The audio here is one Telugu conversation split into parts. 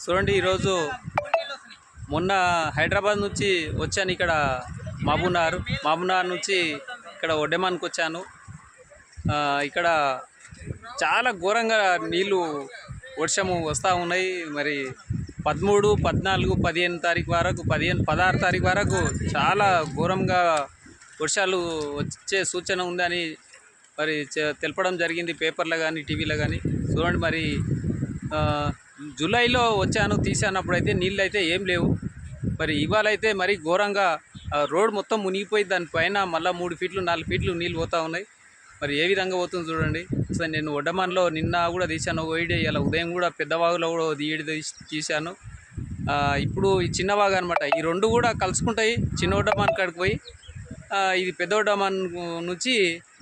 చూడండి ఈరోజు మొన్న హైదరాబాద్ నుంచి వచ్చాను. ఇక్కడ మహబూబ్నగర్ నుంచి ఇక్కడ ఒడ్డెమాన్కి వచ్చాను. ఇక్కడ చాలా ఘోరంగా నీళ్ళు వర్షము వస్తూ ఉన్నాయి. మరి 13, 14, 15 తారీఖు వరకు 16 తారీఖు వరకు చాలా ఘోరంగా వర్షాలు వచ్చే సూచన ఉందని మరి తెలపడం జరిగింది పేపర్లో కానీ టీవీలో కానీ. చూడండి మరి జూలైలో వచ్చాను తీసానప్పుడైతే నీళ్ళు అయితే ఏం లేవు. మరి ఇవాళ అయితే మరి ఘోరంగా రోడ్ మొత్తం మునిగిపోయి దానిపైన మళ్ళీ 3 ఫీట్లు 4 ఫీట్లు నీళ్ళు పోతూ ఉన్నాయి. మరి ఏ విధంగా పోతుంది చూడండి. అసలు నేను ఒడ్డమాన్లో నిన్న కూడా తీశాను వీడియో, ఇలా ఉదయం కూడా పెద్దవాగులో కూడా తీశాను. ఇప్పుడు ఈ చిన్నవాగు అనమాట, ఈ రెండు కూడా కలుసుకుంటాయి. చిన్న ఒడ్డమాన్ కాడికి పోయి ఇది పెద్ద ఒడ్డమాన్ నుంచి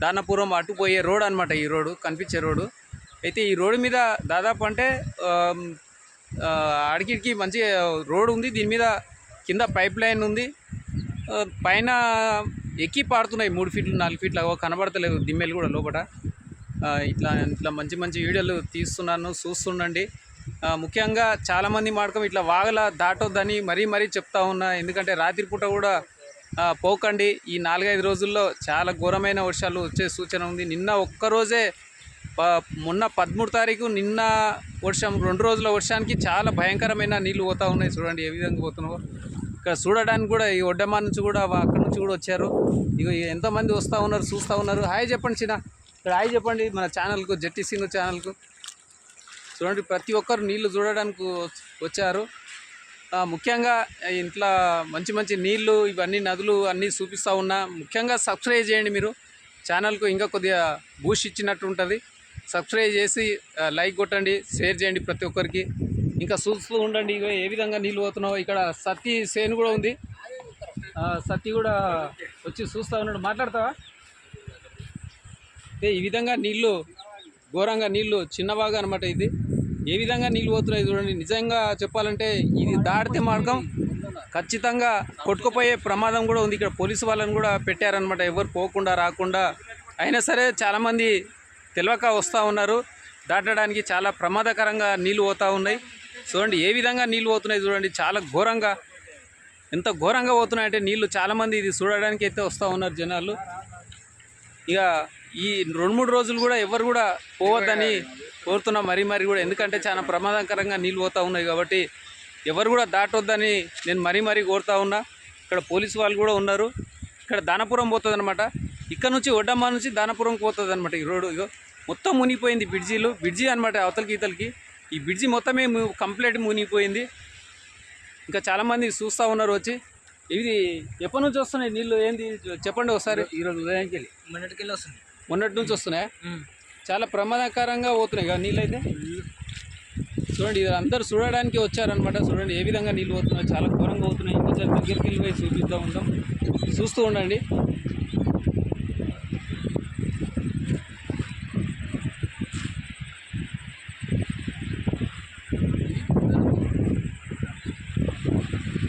దానాపురం అటు పోయే రోడ్ అనమాట. ఈ రోడ్డు కనిపించే రోడ్డు అయితే ఈ రోడ్డు మీద దాదాపు అంటే అడిగిడికి మంచి రోడ్ ఉంది. దీని మీద కింద పైప్ లైన్ ఉంది. పైన ఎక్కి పాడుతున్నాయి 3 ఫీట్లు 4 ఫీట్లు కనబడతలేదు దిమ్మెలు కూడా లోపల. ఇట్లా మంచి వీడియోలు తీస్తున్నాను, చూస్తుండండి. ముఖ్యంగా చాలామంది మాడకం ఇట్లా వాగల దాటొద్దని మరీ చెప్తా ఉన్నా. ఎందుకంటే రాత్రిపూట కూడా పోకండి. ఈ 4-5 రోజుల్లో చాలా ఘోరమైన వర్షాలు వచ్చే సూచన ఉంది. నిన్న ఒక్కరోజే మొన్న 13 తారీఖు నిన్న వర్షం 2 రోజుల వర్షానికి చాలా భయంకరమైన నీళ్ళు పోతూ ఉన్నాయి. చూడండి ఏ విధంగా పోతున్నావో. ఇక్కడ చూడడానికి కూడా ఈ ఒడ్డమాన్ నుంచి కూడా అక్కడి నుంచి కూడా వచ్చారు. ఇక ఎంతోమంది వస్తూ ఉన్నారు, చూస్తూ ఉన్నారు. హాయ్ చెప్పండి చిన్న, ఇక్కడ హాయ్ చెప్పండి మన ఛానల్కు, జట్టి సింగ్ ఛానల్కు. చూడండి ప్రతి ఒక్కరు నీళ్లు చూడడానికి వచ్చారు. ముఖ్యంగా ఇంట్లో మంచి నీళ్ళు ఇవన్నీ నదులు అన్నీ చూపిస్తూ ఉన్నా. ముఖ్యంగా సబ్స్క్రైబ్ చేయండి మీరు ఛానల్కు, ఇంకా కొద్దిగా బూస్ట్ ఇచ్చినట్టు ఉంటుంది. సబ్స్క్రైబ్ చేసి లైక్ కొట్టండి, షేర్ చేయండి ప్రతి ఒక్కరికి. ఇంకా చూస్తూ ఉండండి ఇక ఏ విధంగా నీళ్ళు పోతున్నావు. ఇక్కడ సత్తి సేను కూడా ఉంది. సత్తి కూడా వచ్చి చూస్తూ ఉన్నాడు. మాట్లాడతావా? ఈ విధంగా నీళ్ళు ఘోరంగా నీళ్ళు చిన్నబాగా అనమాట. ఇది ఏ విధంగా నీళ్ళు పోతున్నాయి చూడండి. నిజంగా చెప్పాలంటే ఇది దాటితే మార్గం ఖచ్చితంగా కొట్టుకుపోయే ప్రమాదం కూడా ఉంది. ఇక్కడ పోలీసు వాళ్ళని కూడా పెట్టారనమాట, ఎవరు పోకుండా రాకుండా. అయినా సరే చాలామంది తెలియక వస్తూ ఉన్నారు. దాటడానికి చాలా ప్రమాదకరంగా నీళ్ళు పోతూ ఉన్నాయి. చూడండి ఏ విధంగా నీళ్ళు పోతున్నాయి చూడండి. చాలా ఘోరంగా, ఎంత ఘోరంగా పోతున్నాయంటే నీళ్ళు. చాలామంది ఇది చూడడానికి అయితే వస్తూ ఉన్నారు జనాలు. ఇక ఈ 2-3 రోజులు కూడా ఎవరు కూడా పోవద్దని కోరుతున్నా మరీ కూడా. ఎందుకంటే చాలా ప్రమాదకరంగా నీళ్ళు పోతూ ఉన్నాయి కాబట్టి ఎవరు కూడా దాటొద్దని నేను మరీ కోరుతా ఉన్నా. ఇక్కడ పోలీసు వాళ్ళు కూడా ఉన్నారు. ఇక్కడ దానాపురం పోతుంది అనమాట. ఇక్కడ నుంచి ఒడ్డమ్మ నుంచి దానాపురంకి పోతుంది అనమాట ఈ రోడ్డు. ఇగో మొత్తం మునిగిపోయింది. బ్రిడ్జి అనమాట అవతలకి ఇతలకి. ఈ బ్రిడ్జి మొత్తమే కంప్లీట్ మునిగిపోయింది. ఇంకా చాలామంది చూస్తూ ఉన్నారు వచ్చి. ఇది ఎప్పటి నుంచి వస్తున్నాయి నీళ్ళు, ఏంది చెప్పండి ఒకసారి. ఈరోజు ఉదయానికి వెళ్ళి మొన్నటి నుంచి వస్తున్నాయా? చాలా ప్రమాదకరంగా పోతున్నాయి కదా నీళ్ళు అయితే. చూడండి ఇది అందరూ చూడడానికి వచ్చారనమాట. చూడండి ఏ విధంగా నీళ్ళు పోతున్నాయి, చాలా ఘోరంగా పోతున్నాయి. ఇంకొంచెం దగ్గరికి వెళ్ళి పోయి చూపిస్తూ ఉంటాం, చూస్తూ ఉండండి.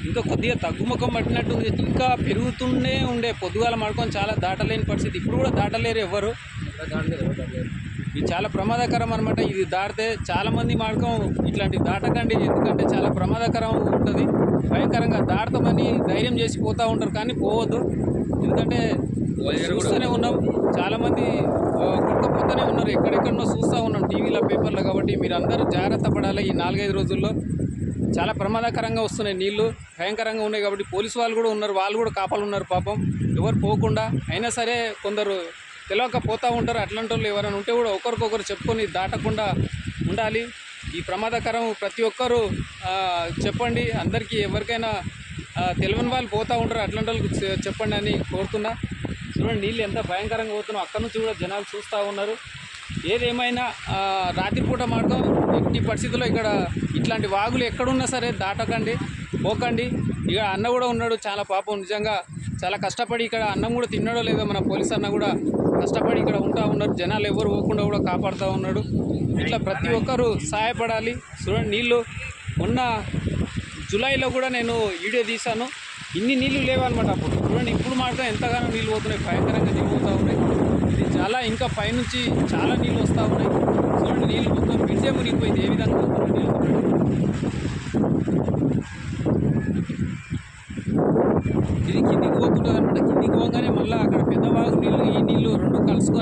ఇంకా కొద్దిగా తగ్గుముఖం పట్టినట్టు ఉంది. ఇంకా పెరుగుతూనే ఉండే పొద్దుగాల మాడుకొని చాలా దాటలేని పరిస్థితి. ఇప్పుడు కూడా దాటలేరు ఎవరు. ఇది చాలా ప్రమాదకరం అనమాట. ఇది దాటితే చాలామంది మాడకం ఇట్లాంటి దాటకండి. ఎందుకంటే చాలా ప్రమాదకరం ఉంటుంది. భయంకరంగా దాడతామని ధైర్యం చేసి పోతూ ఉంటారు కానీ పోవద్దు. ఎందుకంటే చూస్తూనే ఉన్నాం, చాలామంది కొట్టుకుపోతూనే ఉన్నారు. ఎక్కడెక్కడనో చూస్తూ ఉన్నాం టీవీలో పేపర్లో. కాబట్టి మీరు అందరూ జాగ్రత్త పడాలి. ఈ 4-5 రోజుల్లో చాలా ప్రమాదకరంగా వస్తున్నాయి నీళ్ళు, భయంకరంగా ఉన్నాయి. కాబట్టి పోలీసు వాళ్ళు కూడా ఉన్నారు, వాళ్ళు కూడా కాపాలు ఉన్నారు పాపం, ఎవరు పోకుండా. అయినా సరే కొందరు తెలియక పోతూ ఉంటారు. అట్లాంటి వాళ్ళు ఎవరైనా ఉంటే కూడా ఒకరికొకరు చెప్పుకొని దాటకుండా ఉండాలి. ఈ ప్రమాదకరం ప్రతి ఒక్కరూ చెప్పండి అందరికీ. ఎవరికైనా తెలియని వాళ్ళు పోతూ ఉంటారు, అట్లాంటి వాళ్ళకి చెప్పండి అని కోరుతున్నా. చూడండి నీళ్ళు ఎంత భయంకరంగా పోతున్నావు. అక్కడి నుంచి కూడా జనాలు చూస్తూ ఉన్నారు. ఏదేమైనా రాత్రిపూట మాత్రం ఎట్టి పరిస్థితుల్లో ఇక్కడ ఇట్లాంటి వాగులు ఎక్కడున్నా సరే దాటకండి, పోకండి. ఇక అన్న కూడా ఉన్నాడు, చాలా పాపం నిజంగా చాలా కష్టపడి ఇక్కడ అన్నం కూడా తిన్నాడో లేదో మన పోలీస్ అన్న కూడా కష్టపడి ఇక్కడ ఉంటా ఉన్నారు. జనాలు ఎవరు పోకుండా కూడా కాపాడుతూ ఉన్నాడు. ఇట్లా ప్రతి ఒక్కరూ సహాయపడాలి. చూడండి నీళ్ళు మొన్న జూలైలో కూడా నేను వీడియో తీశాను. ఇన్ని నీళ్ళు లేవన్నమాట అప్పుడు. చూడండి ఇప్పుడు మాత్రం ఎంతగానో నీళ్ళు పోతున్నాయి, భయంకరంగా నీళ్ళు పోతూ ఉన్నాయి. ఇది చాలా ఇంకా పైనుంచి చాలా నీళ్ళు వస్తూ ఉన్నాయి. చూడండి నీళ్ళు మొత్తం బ్రిడ్జే మునిగిపోయింది. ఏ విధంగా పోతున్నాయి నీళ్ళు.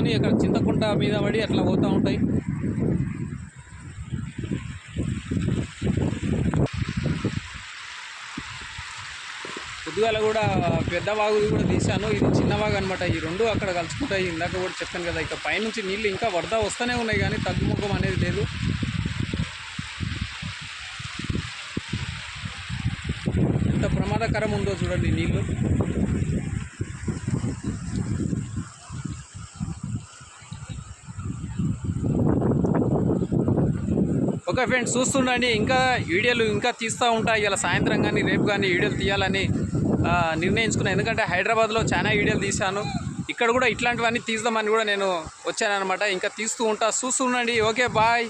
తీసుకొని అక్కడ చింతకుంట మీద పడి అట్లా పోతూ ఉంటాయి. పొద్దుగాల కూడా పెద్ద వాగు కూడా తీశాను, ఇది చిన్న వాగు అనమాట. ఈ రెండు అక్కడ కలుసుకుంటాయి. ఇందాక కూడా చెప్పాను కదా, ఇక పైనుంచి నీళ్ళు ఇంకా వరద వస్తూనే ఉన్నాయి కానీ తగ్గుముఖం అనేది లేదు. ఎంత ప్రమాదకరం ఉందో చూడండి నీళ్ళు. ఓకే ఫ్రెండ్స్, చూస్తుండండి, ఇంకా వీడియోలు ఇంకా తీస్తూ ఉంటాయి. ఇలా సాయంత్రం కానీ రేపు కానీ వీడియోలు తీయాలని నిర్ణయించుకున్నాను. ఎందుకంటే హైదరాబాద్లో చాలా వీడియోలు తీశాను, ఇక్కడ కూడా ఇట్లాంటివన్నీ తీద్దామని కూడా నేను వచ్చానన్నమాట. ఇంకా తీస్తూ ఉంటా, చూస్తుండండి. Okay, bye.